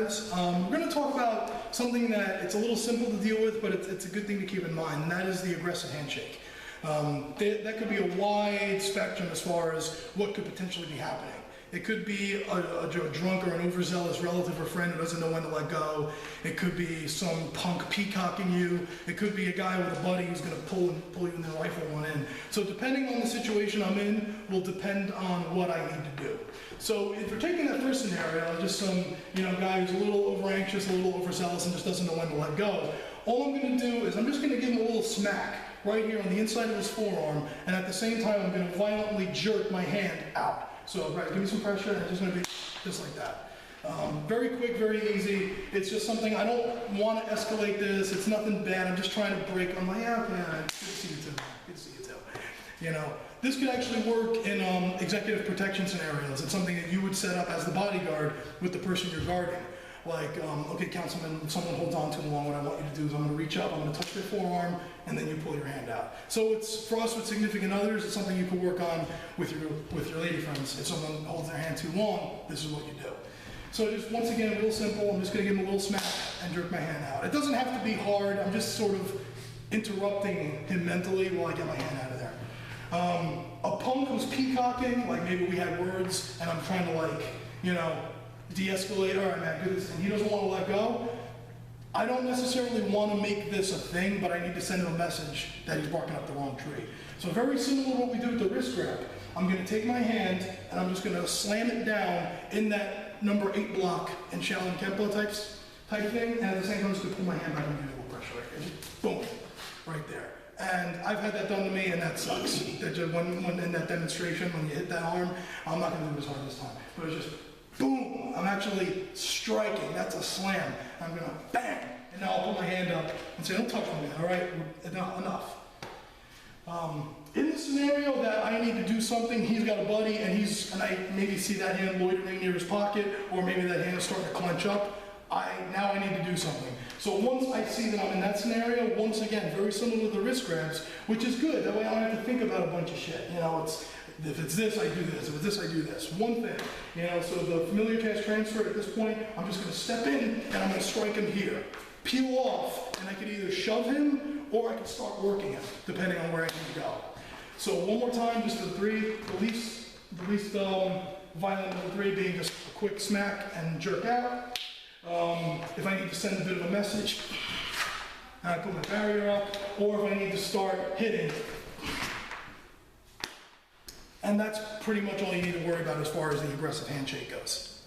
Combatives. We're going to talk about something that it's a little simple to deal with, but it's a good thing to keep in mind, and that is the aggressive handshake. That could be a wide spectrum as far as what could potentially be happening. It could be a drunk or an overzealous relative or friend who doesn't know when to let go. It could be some punk peacocking you. It could be a guy with a buddy who's going to pull you in the rifle one in. So depending on the situation I'm in will depend on what I need to do. So if we're taking that first scenario, just some guy who's a little over anxious, a little overzealous, and just doesn't know when to let go, all I'm going to do is I'm just going to give him a little smack right here on the inside of his forearm, and at the same time I'm going to violently jerk my hand out. So, right, give me some pressure, and it's just going to be just like that. Very quick, very easy. It's just something, I don't want to escalate this. It's nothing bad. I'm just trying to break. I'm like, yeah, okay, good to see you too. Good to see you too. This could actually work in executive protection scenarios. It's something that you would set up as the bodyguard with the person you're guarding. Like, okay, councilman, if someone holds on too long, what I want you to do is I'm going to reach up, I'm going to touch their forearm, and then you pull your hand out. So it's, for us with significant others, it's something you can work on with your lady friends. If someone holds their hand too long, this is what you do. So just, once again, real simple, I'm just going to give them a little smack and jerk my hand out. It doesn't have to be hard, I'm just sort of interrupting him mentally while I get my hand out of there. A punk who's peacocking, like maybe we had words, and I'm trying to de-escalate, all right, man, do this, and he doesn't want to let go. I don't necessarily want to make this a thing, but I need to send him a message that he's barking up the wrong tree. So very similar to what we do with the wrist grab. I'm going to take my hand, and I'm just going to slam it down in that number 8 block in Shaolin Kempo type thing, and at the same time, I'm just going to pull my hand back and give it a little pressure right here. Just boom, right there. And I've had that done to me, and that sucks. When in that demonstration, when you hit that arm, I'm not going to do it as hard this time, but it's just boom, I'm actually striking, that's a slam. I'm gonna bang, and now I'll put my hand up and say, don't touch me, man, all right, enough. In the scenario that I need to do something, he's got a buddy, and I maybe see that hand loitering near his pocket, or maybe that hand is starting to clench up, now I need to do something. So once I see that I'm in that scenario, once again, very similar to the wrist grabs, which is good, that way I don't have to think about a bunch of shit, if it's this, I do this. If it's this, I do this. One thing, so the familiar task transfer, at this point, I'm just going to step in and I'm going to strike him here. Peel off, and I can either shove him or I can start working him, depending on where I need to go. So one more time, just the three, the least violent of the three being just a quick smack and jerk out. If I need to send a bit of a message, I put my barrier up, or if I need to start hitting. And that's pretty much all you need to worry about as far as the aggressive handshake goes.